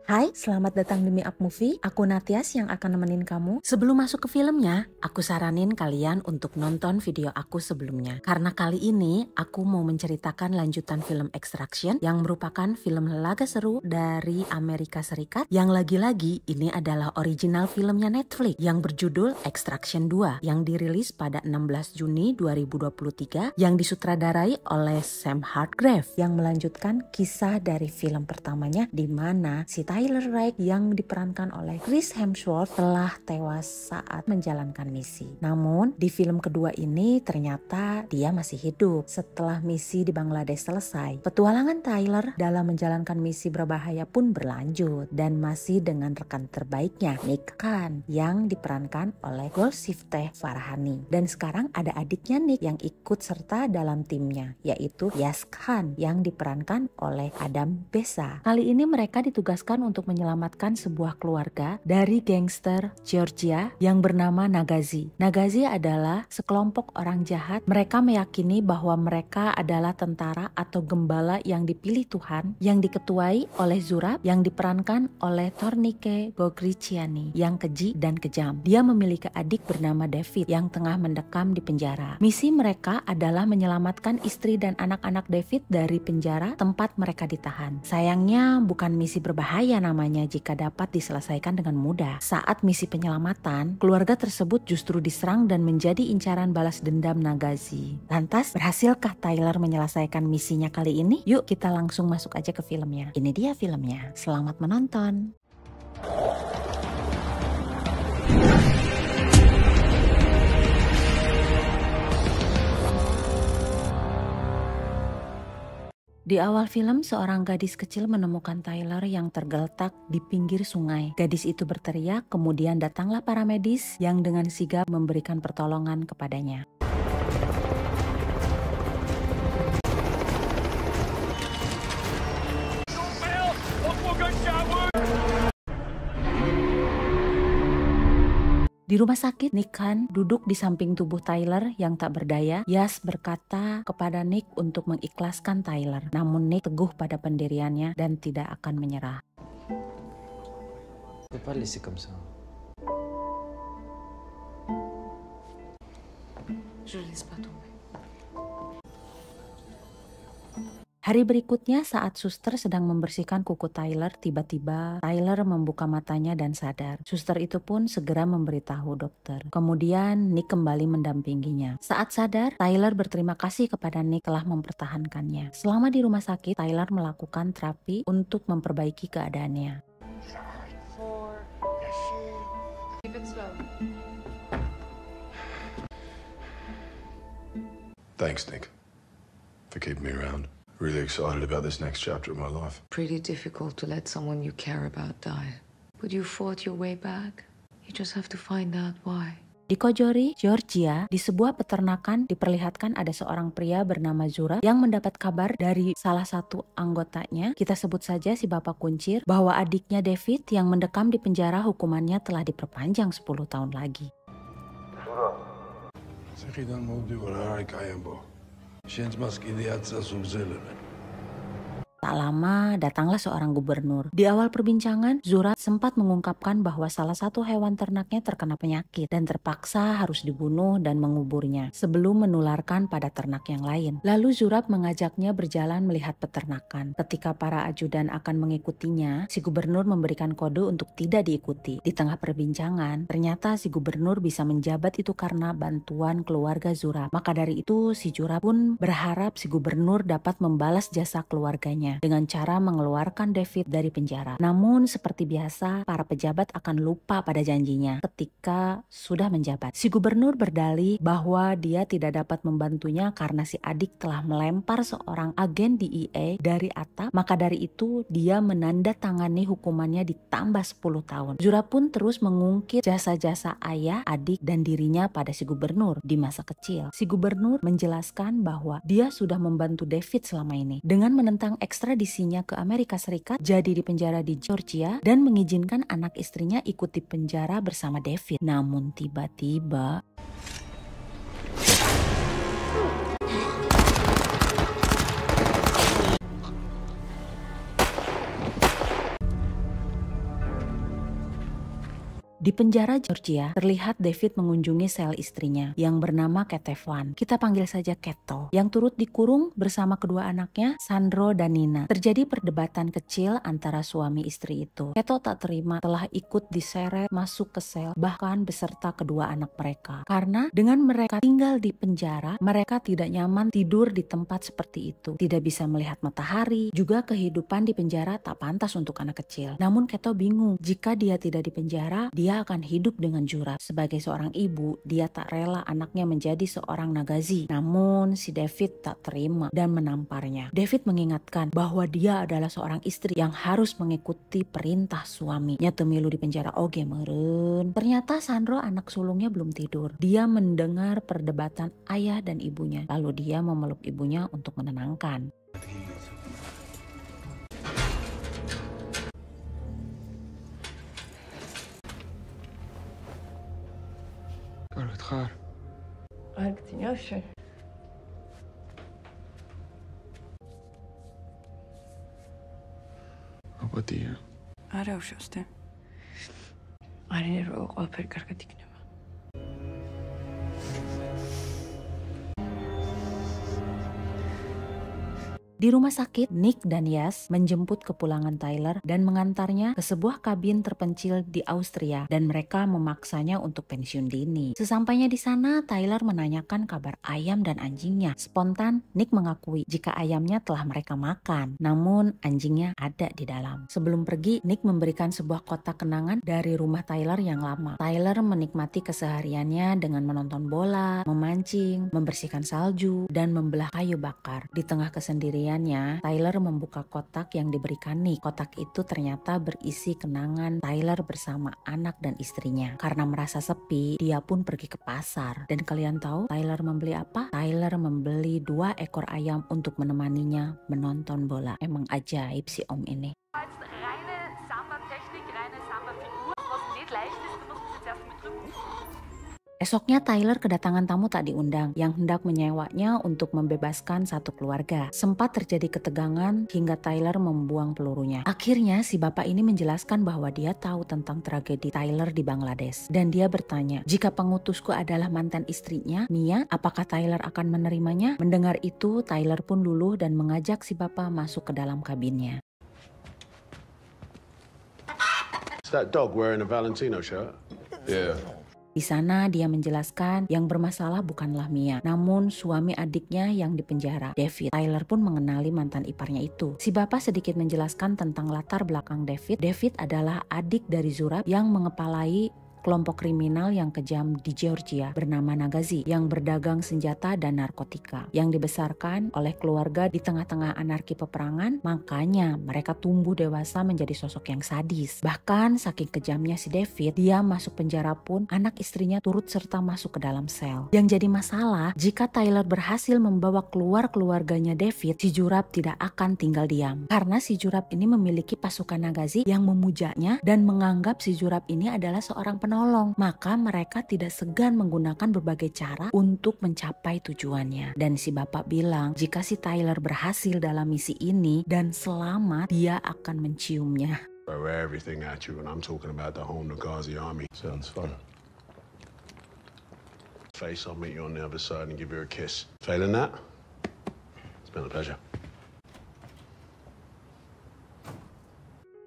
Hai, selamat datang di Me Up Movie. Aku Natyas yang akan nemenin kamu. Sebelum masuk ke filmnya, aku saranin kalian untuk nonton video aku sebelumnya. Karena kali ini aku mau menceritakan lanjutan film Extraction yang merupakan film laga seru dari Amerika Serikat yang lagi-lagi ini adalah original filmnya Netflix yang berjudul Extraction 2 yang dirilis pada 16 Juni 2023 yang disutradarai oleh Sam Hargrave yang melanjutkan kisah dari film pertamanya di mana si Tyler Rake yang diperankan oleh Chris Hemsworth telah tewas saat menjalankan misi. Namun di film kedua ini ternyata dia masih hidup setelah misi di Bangladesh selesai. Petualangan Tyler dalam menjalankan misi berbahaya pun berlanjut dan masih dengan rekan terbaiknya Nick Khan yang diperankan oleh Golshifteh Farahani. Dan sekarang ada adiknya Nick yang ikut serta dalam timnya yaitu Yas Khan yang diperankan oleh Adam Bessa. Kali ini mereka ditugaskan untuk menyelamatkan sebuah keluarga dari gangster Georgia yang bernama Nagazi. Nagazi adalah sekelompok orang jahat. Mereka meyakini bahwa mereka adalah tentara atau gembala yang dipilih Tuhan yang diketuai oleh Zurab yang diperankan oleh Tornike Gogriciani yang keji dan kejam. Dia memiliki adik bernama David yang tengah mendekam di penjara. Misi mereka adalah menyelamatkan istri dan anak-anak David dari penjara tempat mereka ditahan. Sayangnya bukan misi berbahaya namanya jika dapat diselesaikan dengan mudah. Saat misi penyelamatan, keluarga tersebut justru diserang dan menjadi incaran balas dendam Nagazi. Lantas, berhasilkah Tyler menyelesaikan misinya kali ini? Yuk kita langsung masuk aja ke filmnya. Ini dia filmnya. Selamat menonton. Di awal film, seorang gadis kecil menemukan Tyler yang tergeletak di pinggir sungai. Gadis itu berteriak, kemudian datanglah para medis yang dengan sigap memberikan pertolongan kepadanya. Di rumah sakit, Nick Khan duduk di samping tubuh Tyler yang tak berdaya. Yas berkata kepada Nick untuk mengikhlaskan Tyler. Namun Nick teguh pada pendiriannya dan tidak akan menyerah. Je peux pas le laisser comme ça. Je le laisse pas tomber. Hari berikutnya saat suster sedang membersihkan kuku Tyler, tiba-tiba Tyler membuka matanya dan sadar. Suster itu pun segera memberitahu dokter. Kemudian Nick kembali mendampinginya. Saat sadar, Tyler berterima kasih kepada Nick telah mempertahankannya. Selama di rumah sakit, Tyler melakukan terapi untuk memperbaiki keadaannya. Thanks, Nick, for keeping me around. Really excited about this next chapter of my life. Pretty difficult to let someone you care about die. But you fought your way back. You just have to find out why. Di Kojori, Georgia, di sebuah peternakan diperlihatkan ada seorang pria bernama Zura yang mendapat kabar dari salah satu anggotanya, kita sebut saja si Bapak Kuncir, bahwa adiknya David yang mendekam di penjara hukumannya telah diperpanjang 10 tahun lagi. Tak lama datanglah seorang gubernur. Di awal perbincangan, Zura sempat mengungkapkan bahwa salah satu hewan ternaknya terkena penyakit dan terpaksa harus dibunuh dan menguburnya sebelum menularkan pada ternak yang lain. Lalu Zurab mengajaknya berjalan melihat peternakan. Ketika para ajudan akan mengikutinya, si gubernur memberikan kode untuk tidak diikuti. Di tengah perbincangan, ternyata si gubernur bisa menjabat itu karena bantuan keluarga Zurab. Maka dari itu, si Zurab pun berharap si gubernur dapat membalas jasa keluarganya dengan cara mengeluarkan David dari penjara. Namun seperti biasa, para pejabat akan lupa pada janjinya ketika sudah menjabat. Si gubernur berdalih bahwa dia tidak dapat membantunya karena si adik telah melempar seorang agen DEA dari atap. Maka dari itu dia menandatangani hukumannya ditambah 10 tahun. Zura pun terus mengungkit jasa-jasa ayah, adik, dan dirinya pada si gubernur di masa kecil. Si gubernur menjelaskan bahwa dia sudah membantu David selama ini dengan menentang ekstradisinya ke Amerika Serikat, jadi di penjara di Georgia, dan mengizinkan anak istrinya ikut di penjara bersama David. Namun tiba-tiba Di penjara Georgia, terlihat David mengunjungi sel istrinya yang bernama Ketevan. Kita panggil saja Keto, yang turut dikurung bersama kedua anaknya, Sandro dan Nina. Terjadi perdebatan kecil antara suami istri itu. Keto tak terima telah ikut diseret masuk ke sel, bahkan beserta kedua anak mereka. Karena dengan mereka tinggal di penjara, mereka tidak nyaman tidur di tempat seperti itu. Tidak bisa melihat matahari, juga kehidupan di penjara tak pantas untuk anak kecil. Namun Keto bingung, jika dia tidak di penjara, dia akan hidup dengan jurap. Sebagai seorang ibu, dia tak rela anaknya menjadi seorang nagazi. Namun si David tak terima dan menamparnya. David mengingatkan bahwa dia adalah seorang istri yang harus mengikuti perintah suami. Nyata milu di penjara oge meren. Ternyata Sandro anak sulungnya belum tidur. Dia mendengar perdebatan ayah dan ibunya. Lalu dia memeluk ibunya untuk menenangkan. قالت خير قالت ياشر أبدية آره وشسته آره رو قاپر کرکتیک نما Di rumah sakit, Nick dan Yas menjemput kepulangan Tyler dan mengantarnya ke sebuah kabin terpencil di Austria dan mereka memaksanya untuk pensiun dini. Sesampainya di sana, Tyler menanyakan kabar ayam dan anjingnya. Spontan, Nick mengakui jika ayamnya telah mereka makan, namun anjingnya ada di dalam. Sebelum pergi, Nick memberikan sebuah kotak kenangan dari rumah Tyler yang lama. Tyler menikmati kesehariannya dengan menonton bola, memancing, membersihkan salju, dan membelah kayu bakar. Di tengah kesendirian, Tyler membuka kotak yang diberikan Nick. Kotak itu ternyata berisi kenangan Tyler bersama anak dan istrinya. Karena merasa sepi, dia pun pergi ke pasar. Dan kalian tahu Tyler membeli apa? Tyler membeli 2 ekor ayam untuk menemaninya menonton bola. Emang ajaib si om ini. Reine Samba-Technik, reine Samba-Figur, was nicht leicht ist, du musst es jetzt erst mit Rücken. Esoknya Tyler kedatangan tamu tak diundang yang hendak menyewanya untuk membebaskan satu keluarga. Sempat terjadi ketegangan hingga Tyler membuang pelurunya. Akhirnya si bapak ini menjelaskan bahwa dia tahu tentang tragedi Tyler di Bangladesh. Dan dia bertanya, jika pengutusku adalah mantan istrinya, Mia, apakah Tyler akan menerimanya? Mendengar itu, Tyler pun luluh dan mengajak si bapak masuk ke dalam kabinnya. It's that dog wearing a Valentino shirt? Yeah. Di sana dia menjelaskan yang bermasalah bukanlah Mia, namun suami adiknya yang dipenjara, David. Tyler pun mengenali mantan iparnya itu. Si bapak sedikit menjelaskan tentang latar belakang David. David adalah adik dari Zurab yang mengepalai kelompok kriminal yang kejam di Georgia bernama Nagazi yang berdagang senjata dan narkotika yang dibesarkan oleh keluarga di tengah-tengah anarki peperangan. Makanya mereka tumbuh dewasa menjadi sosok yang sadis. Bahkan saking kejamnya si David, dia masuk penjara pun anak istrinya turut serta masuk ke dalam sel. Yang jadi masalah, jika Tyler berhasil membawa keluar keluarganya David, si Jurab tidak akan tinggal diam karena si Jurab ini memiliki pasukan Nagazi yang memujanya dan menganggap si Jurab ini adalah seorang penolong. Maka mereka tidak segan menggunakan berbagai cara untuk mencapai tujuannya. Dan si bapak bilang jika si Tyler berhasil dalam misi ini dan selamat, dia akan menciumnya. Throw everything at you, and I'm talking about the whole Nagazi army. Sounds fun. Face, I'll meet you on the other side and give you a kiss. Failing that, it's been a pleasure.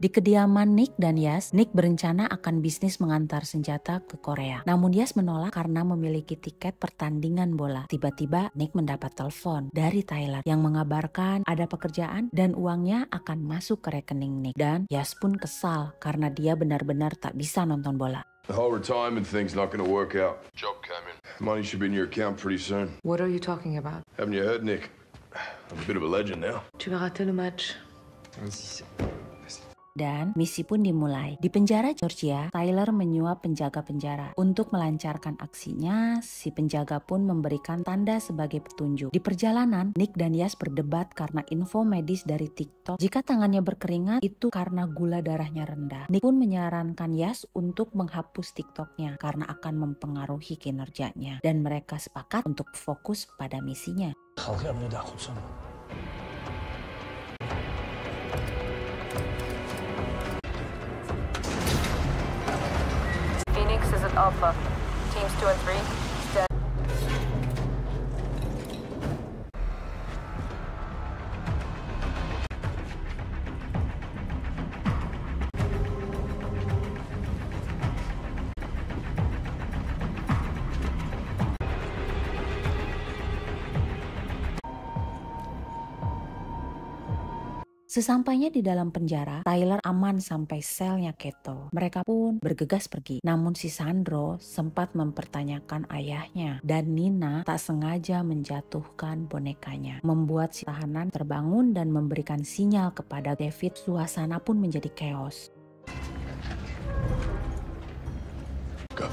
Di kediaman Nick dan Yas, Nick berencana akan bisnis mengantar senjata ke Korea. Namun Yas menolak karena memiliki tiket pertandingan bola. Tiba-tiba Nick mendapat telepon dari Tyler yang mengabarkan ada pekerjaan dan uangnya akan masuk ke rekening Nick. Dan Yas pun kesal karena dia benar-benar tak bisa nonton bola. The whole retirement thing's not going to work out. Job came in. Money should be in your account pretty soon. What are you talking about? Haven't you heard, Nick? I'm a bit of a legend now. Tu vas rater le match. Dan misi pun dimulai. Di penjara Georgia, Tyler menyuap penjaga penjara. Untuk melancarkan aksinya, si penjaga pun memberikan tanda sebagai petunjuk. Di perjalanan, Nick dan Yas berdebat karena info medis dari TikTok. Jika tangannya berkeringat, itu karena gula darahnya rendah. Nick pun menyarankan Yas untuk menghapus TikToknya karena akan mempengaruhi kinerjanya. Dan mereka sepakat untuk fokus pada misinya. Alpha. Teams 2 and 3, stand. Sesampainya di dalam penjara, Tyler aman sampai selnya Keto. Mereka pun bergegas pergi. Namun si Sandro sempat mempertanyakan ayahnya. Dan Nina tak sengaja menjatuhkan bonekanya. Membuat si tahanan terbangun dan memberikan sinyal kepada David. Suasana pun menjadi chaos. Go.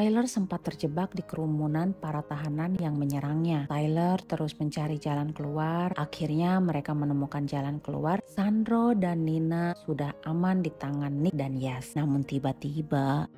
Tyler sempat terjebak di kerumunan para tahanan yang menyerangnya. Tyler terus mencari jalan keluar. Akhirnya mereka menemukan jalan keluar. Sandro dan Nina sudah aman di tangan Nick dan Yas. Namun tiba-tiba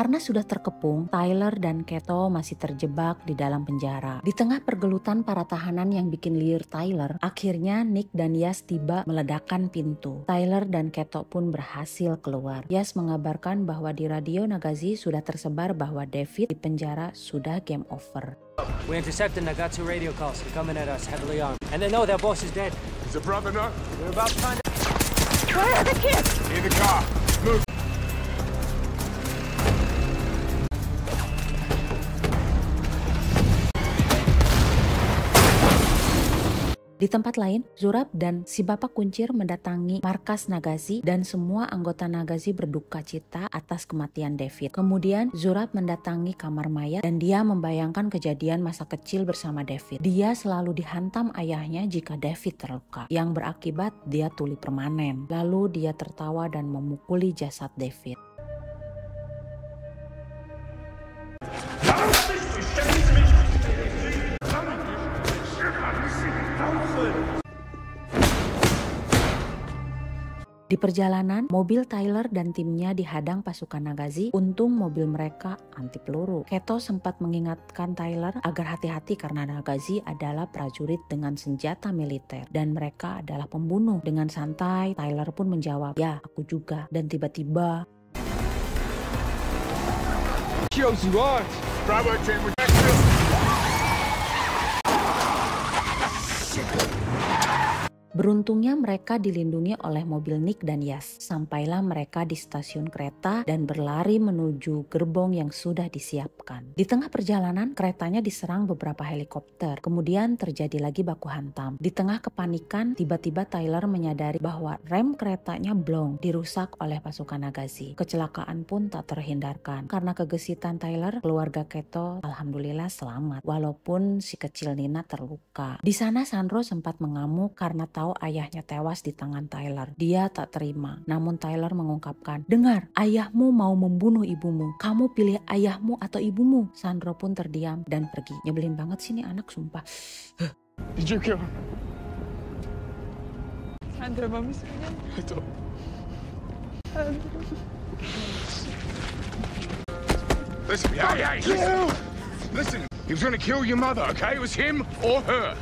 karena sudah terkepung, Tyler dan Keto masih terjebak di dalam penjara. Di tengah pergelutan para tahanan yang bikin liar Tyler, akhirnya Nick dan Yas tiba meledakkan pintu. Tyler dan Keto pun berhasil keluar. Yas mengabarkan bahwa di radio Nagazi sudah tersebar bahwa David di penjara sudah game over. We intercepted Nagatsu radio calls. They're coming at us heavily armed. And they know their boss is dead. Is the brother not? They're about to find out. Where are the kids? In the car. Move. Di tempat lain, Zurab dan si Bapak Kuncir mendatangi markas Nagazi dan semua anggota Nagazi berduka cita atas kematian David. Kemudian Zurab mendatangi kamar mayat dan dia membayangkan kejadian masa kecil bersama David. Dia selalu dihantam ayahnya jika David terluka, yang berakibat dia tuli permanen. Lalu dia tertawa dan memukuli jasad David. Di perjalanan, mobil Tyler dan timnya dihadang pasukan Nagazi. Untung mobil mereka anti peluru. Keto sempat mengingatkan Tyler agar hati-hati karena Nagazi adalah prajurit dengan senjata militer dan mereka adalah pembunuh. Dengan santai, Tyler pun menjawab, "Ya, aku juga." Dan tiba-tiba Shows you are. Bravo team with beruntungnya mereka dilindungi oleh mobil Nick dan Yas. Sampailah mereka di stasiun kereta dan berlari menuju gerbong yang sudah disiapkan. Di tengah perjalanan, keretanya diserang beberapa helikopter. Kemudian terjadi lagi baku hantam. Di tengah kepanikan, tiba-tiba Tyler menyadari bahwa rem keretanya blong, dirusak oleh pasukan Nagazi. Kecelakaan pun tak terhindarkan. Karena kegesitan Tyler, keluarga Keto alhamdulillah selamat. Walaupun si kecil Nina terluka. Di sana Sandro sempat mengamuk karena tahu ayahnya tewas di tangan Tyler. Dia tak terima. Namun Tyler mengungkapkan, "Dengar, ayahmu mau membunuh ibumu. Kamu pilih ayahmu atau ibumu?" Sandro pun terdiam dan pergi. Nyebelin banget sih nih anak, sumpah. Did you kill him? Sandra, mami sebenarnya. I don't. Listen, hey, listen. Listen, he was gonna kill your mother, okay? It was him or her.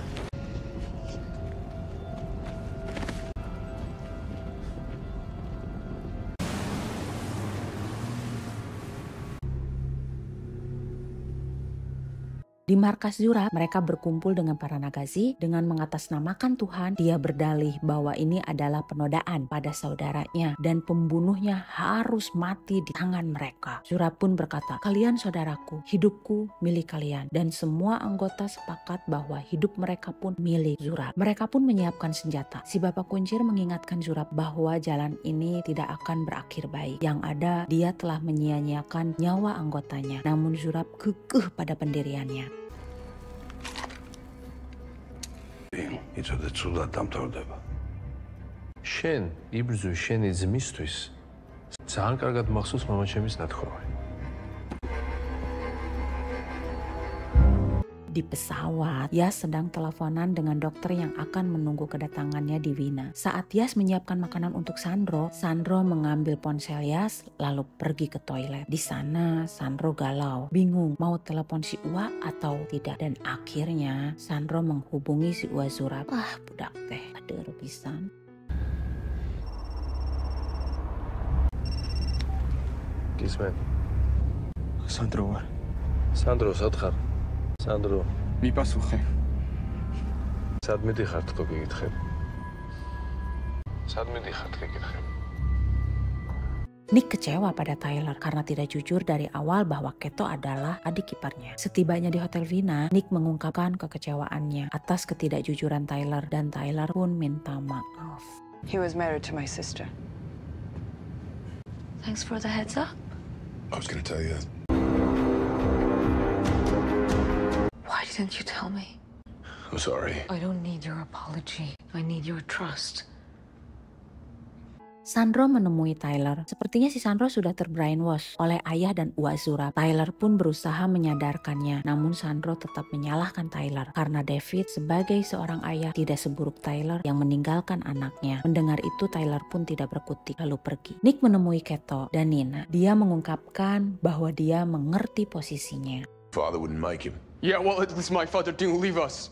Di markas Zurab, mereka berkumpul dengan para Nagazi dengan mengatasnamakan Tuhan. Dia berdalih bahwa ini adalah penodaan pada saudaranya dan pembunuhnya harus mati di tangan mereka. Zurab pun berkata, "Kalian saudaraku, hidupku milik kalian." Dan semua anggota sepakat bahwa hidup mereka pun milik Zurab. Mereka pun menyiapkan senjata. Si Bapak Kuncir mengingatkan Zurab bahwa jalan ini tidak akan berakhir baik. Yang ada, dia telah menyia-nyiakan nyawa anggotanya. Namun Zurab kekeh pada pendiriannya. 이쪽에 주다 담터대봐. შენ იბრძვი შენი ძმისთვის ძალიან კარგად მახსოვს მამაჩემის ნათქვამი. Di pesawat, Yas sedang teleponan dengan dokter yang akan menunggu kedatangannya di Wina. Saat Yas menyiapkan makanan untuk Sandro, Sandro mengambil ponsel Yas lalu pergi ke toilet. Di sana, Sandro galau, bingung mau telepon si Ua atau tidak. Dan akhirnya, Sandro menghubungi si Ua Zurab. Wah, budak teh, ada pisan. Kismet. Sandro. Sandro, სადხარ? Sandro. მიპასუხე. სად მიდიხარ თქო გიგითხებ? სად მიდიხარ გიგითხებ? Nick kecewa pada Tyler karena tidak jujur dari awal bahwa Keto adalah adik iparnya. Setibanya di Hotel Wina, Nick mengungkapkan kekecewaannya atas ketidakjujuran Tyler dan Tyler pun minta maaf. He was married to my sister. Thanks for the heads up. I was gonna tell you that. Why didn't you tell me? I'm sorry. I don't need your apology. I need your trust. Sandro menemui Tyler. Sepertinya si Sandro sudah terbrainwash oleh ayah dan Ua Zurab. Tyler pun berusaha menyadarkannya. Namun Sandro tetap menyalahkan Tyler karena David sebagai seorang ayah tidak seburuk Tyler yang meninggalkan anaknya. Mendengar itu Tyler pun tidak berkutik lalu pergi. Nick menemui Keto dan Nina. Dia mengungkapkan bahwa dia mengerti posisinya. Father wouldn't make him. Yeah, well, at least my father didn't leave us.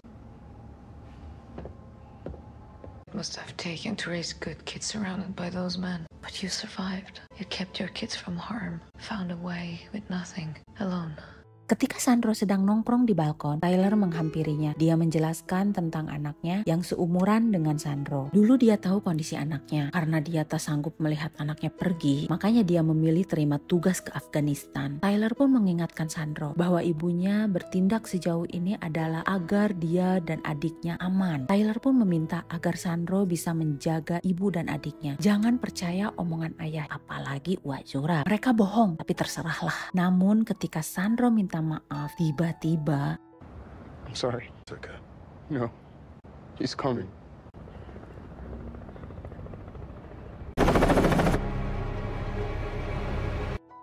Must have taken to raise good kids surrounded by those men. But you survived. You kept your kids from harm. Found a way with nothing. Alone. Ketika Sandro sedang nongkrong di balkon, Tyler menghampirinya. Dia menjelaskan tentang anaknya yang seumuran dengan Sandro. Dulu dia tahu kondisi anaknya. Karena dia tak sanggup melihat anaknya pergi, makanya dia memilih terima tugas ke Afghanistan. Tyler pun mengingatkan Sandro bahwa ibunya bertindak sejauh ini adalah agar dia dan adiknya aman. Tyler pun meminta agar Sandro bisa menjaga ibu dan adiknya. Jangan percaya omongan ayah, apalagi Ua Zurab. Mereka bohong, tapi terserahlah. Namun ketika Sandro minta maaf, tiba-tiba I'm sorry. It's okay. No. He's coming.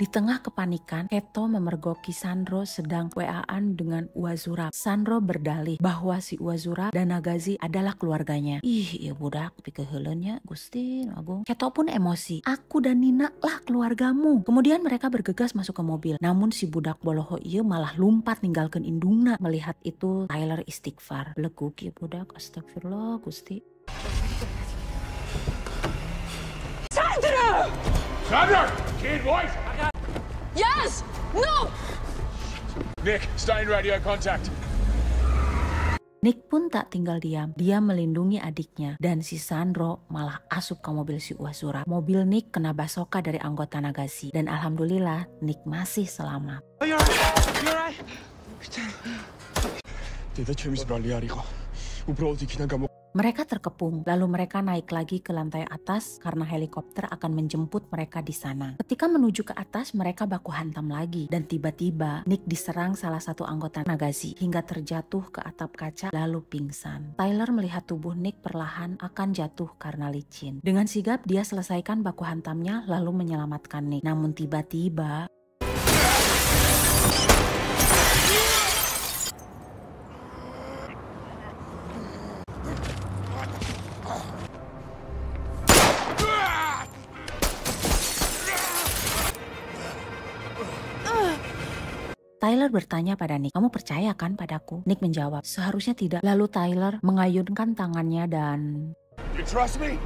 di tengah kepanikan, Keto memergoki Sandro sedang WA-an dengan Ua Zurab. Sandro berdalih bahwa si Ua Zurab dan Nagazi adalah keluarganya. Ih, iya budak, pikirheuleunya Gusti Agung. Keto pun emosi. Aku dan Nina lah keluargamu. Kemudian mereka bergegas masuk ke mobil. Namun si budak boloho ieu malah lumpat ninggalkeun indungna. Melihat itu, Tyler istighfar. Beleguk ieu budak, astagfirullah Gusti. Sandra! Sandra! Kid, voice! Yes! No! Nick, stay in radio contact. Nick pun tak tinggal diam. Dia melindungi adiknya dan si Sandro malah asup ke mobil si Ua Zurab. Mobil Nick kena basoka dari anggota Nagazi dan alhamdulillah Nick masih selamat. You're right. Mereka terkepung, lalu mereka naik lagi ke lantai atas karena helikopter akan menjemput mereka di sana. Ketika menuju ke atas, mereka baku hantam lagi. Dan tiba-tiba, Nick diserang salah satu anggota Nagazi hingga terjatuh ke atap kaca lalu pingsan. Tyler melihat tubuh Nick perlahan akan jatuh karena licin. Dengan sigap, dia selesaikan baku hantamnya lalu menyelamatkan Nick. Namun tiba-tiba... Tyler bertanya pada Nick, kamu percaya kan padaku? Nick menjawab, seharusnya tidak. Lalu Tyler mengayunkan tangannya dan... You trust me?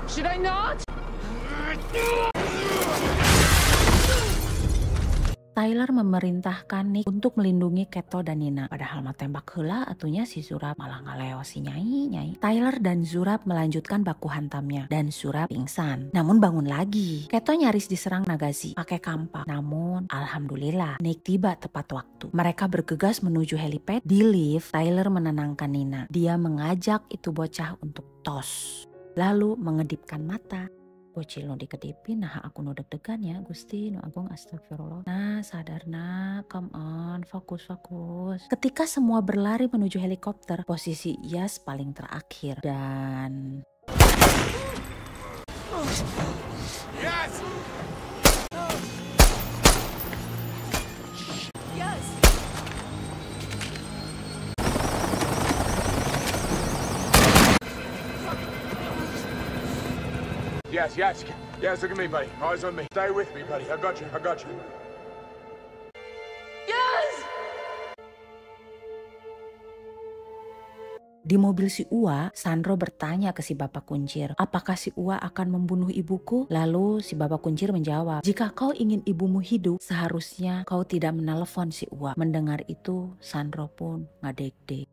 Should I not? Tyler memerintahkan Nick untuk melindungi Keto dan Nina. Padahal mah tembak heula atunya si Zurab malah ngaleo si Nyai. Tyler dan Zurab melanjutkan baku hantamnya dan Zurab pingsan. Namun bangun lagi. Keto nyaris diserang Nagazi pakai kampak. Namun alhamdulillah Nick tiba tepat waktu. Mereka bergegas menuju helipad. Di lift, Tyler menenangkan Nina. Dia mengajak itu bocah untuk tos. Lalu mengedipkan mata. Bocil nu dikedipin, nah aku nu deg-degan ya Gusti, nu agung astagfirullah. Nah sadar nak, come on, fokus. Ketika semua berlari menuju helikopter, posisi Yas paling terakhir dan... Yes! Yes, look at me, buddy. Eyes on me. Stay with me, buddy. I got you. Yes! Di mobil si Ua, Sandro bertanya ke si Bapak Kuncir, apakah si Ua akan membunuh ibuku? Lalu si Bapak Kuncir menjawab, jika kau ingin ibumu hidup, seharusnya kau tidak menelepon si Ua. Mendengar itu, Sandro pun ngadek-dek.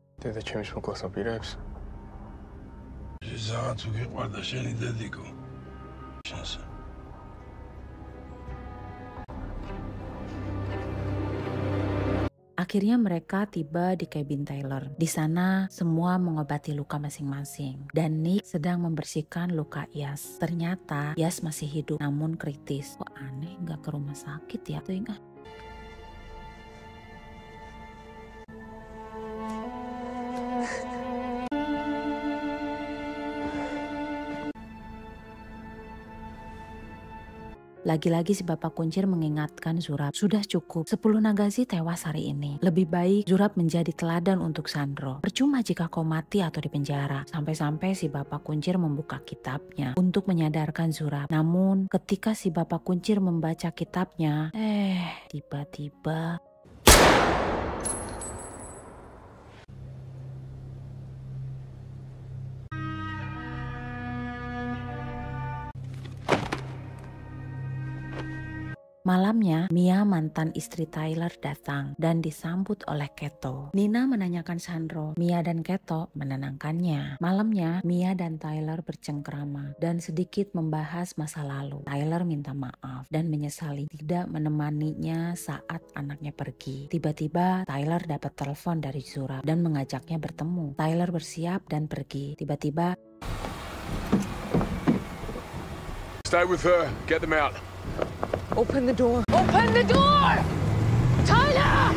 Akhirnya mereka tiba di cabin Tyler. Di sana semua mengobati luka masing-masing. Dan Nick sedang membersihkan luka Yas. Ternyata Yas masih hidup namun kritis. Kok aneh gak ke rumah sakit ya? Tuh ingat. Lagi-lagi si Bapak Kuncir mengingatkan Zurab, sudah cukup, 10 Nagazi tewas hari ini. Lebih baik Zurab menjadi teladan untuk Sandro. Percuma jika kau mati atau dipenjara. Sampai-sampai si Bapak Kuncir membuka kitabnya untuk menyadarkan Zurab. Namun ketika si Bapak Kuncir membaca kitabnya, tiba-tiba... Malamnya, Mia mantan istri Tyler datang dan disambut oleh Keto. Nina menanyakan Sandro, Mia dan Keto menenangkannya. Malamnya, Mia dan Tyler bercengkrama dan sedikit membahas masa lalu. Tyler minta maaf dan menyesali tidak menemaninya saat anaknya pergi. Tiba-tiba, Tyler dapat telepon dari Zurab dan mengajaknya bertemu. Tyler bersiap dan pergi. Tiba-tiba... Stay with her. Get them out. Open the door! Open the door! Tyler!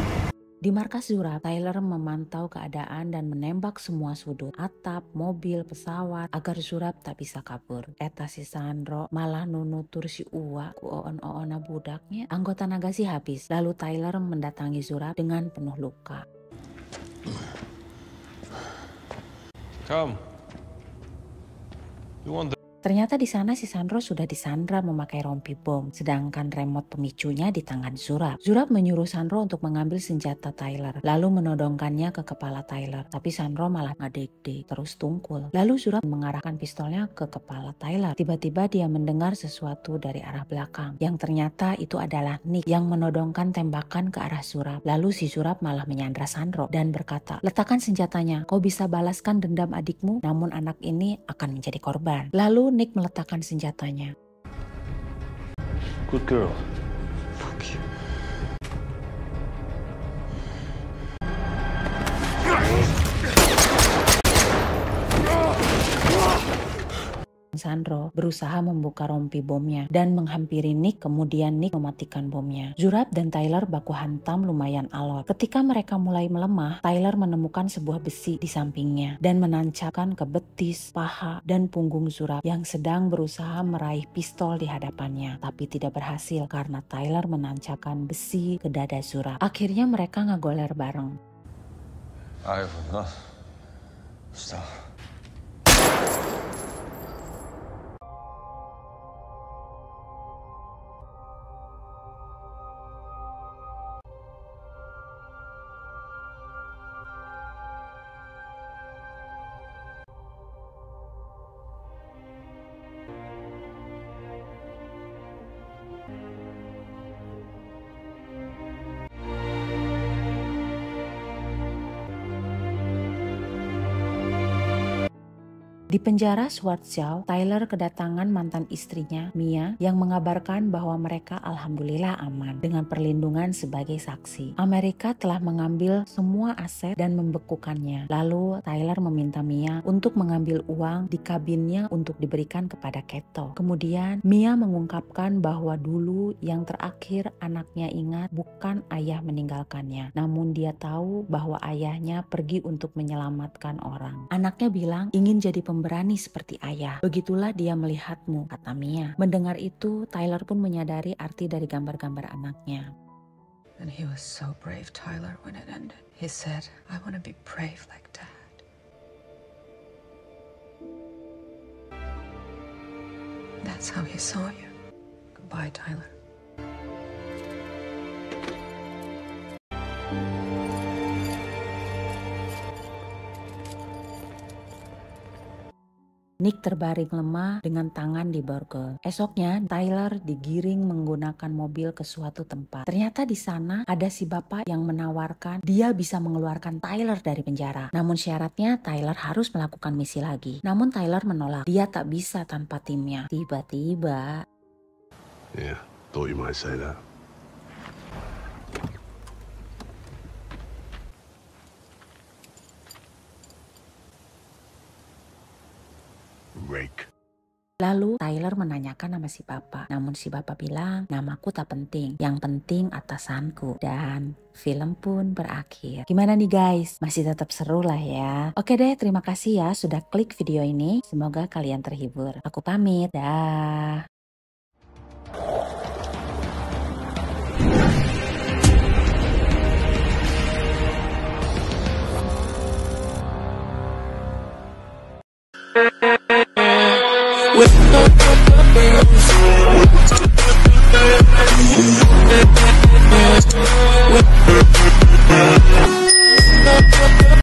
Di markas Zurab, Tyler memantau keadaan dan menembak semua sudut, atap, mobil, pesawat, agar Zurab tak bisa kabur. Eta si Sandro malah nunutur si Ua ku oon-oona budaknya. Anggota Nagazi habis, lalu Tyler mendatangi Zurab dengan penuh luka. Come. You want the... Ternyata di sana si Sandro sudah disandra memakai rompi bom, sedangkan remote pemicunya di tangan Zurab. Zurab menyuruh Sandro untuk mengambil senjata Tyler, lalu menodongkannya ke kepala Tyler. Tapi Sandro malah ngadek-dek, terus tungkul. Lalu Zurab mengarahkan pistolnya ke kepala Tyler. Tiba-tiba dia mendengar sesuatu dari arah belakang, yang ternyata itu adalah Nick yang menodongkan tembakan ke arah Zurab. Lalu si Zurab malah menyandra Sandro dan berkata, letakkan senjatanya, kau bisa balaskan dendam adikmu, namun anak ini akan menjadi korban. Lalu Nick meletakkan senjatanya. Good girl. Fuck you. Sandro berusaha membuka rompi bomnya dan menghampiri Nick, kemudian Nick mematikan bomnya. Zurab dan Tyler baku hantam lumayan alot. Ketika mereka mulai melemah, Tyler menemukan sebuah besi di sampingnya dan menancapkan ke betis, paha, dan punggung Zurab yang sedang berusaha meraih pistol di hadapannya. Tapi tidak berhasil karena Tyler menancapkan besi ke dada Zurab. Akhirnya mereka ngagoler bareng. Ayo, stop. Di penjara Swartzow, Tyler kedatangan mantan istrinya, Mia, yang mengabarkan bahwa mereka alhamdulillah aman dengan perlindungan sebagai saksi. Amerika telah mengambil semua aset dan membekukannya. Lalu Tyler meminta Mia untuk mengambil uang di kabinnya untuk diberikan kepada Keto. Kemudian Mia mengungkapkan bahwa dulu yang terakhir anaknya ingat bukan ayah meninggalkannya, namun dia tahu bahwa ayahnya pergi untuk menyelamatkan orang. Anaknya bilang ingin jadi pemberani seperti ayah. Begitulah dia melihatmu, kata Mia. Mendengar itu, Tyler pun menyadari arti dari gambar-gambar anaknya. And he was so brave, Tyler, when it ended. He said, I want to be brave like Dad. That's how he saw you. Goodbye, Tyler. Nick terbaring lemah dengan tangan di borgol. Esoknya, Tyler digiring menggunakan mobil ke suatu tempat. Ternyata di sana ada si bapak yang menawarkan dia bisa mengeluarkan Tyler dari penjara. Namun syaratnya Tyler harus melakukan misi lagi. Namun Tyler menolak. Dia tak bisa tanpa timnya. Tiba-tiba... Yeah, thought you might say that. Rake. Lalu Tyler menanyakan nama si bapak. Namun si bapak bilang, namaku tak penting. Yang penting atasanku. Dan film pun berakhir. Gimana nih guys? Masih tetap seru lah ya. Oke deh, terima kasih ya sudah klik video ini. Semoga kalian terhibur. Aku pamit. Dah. With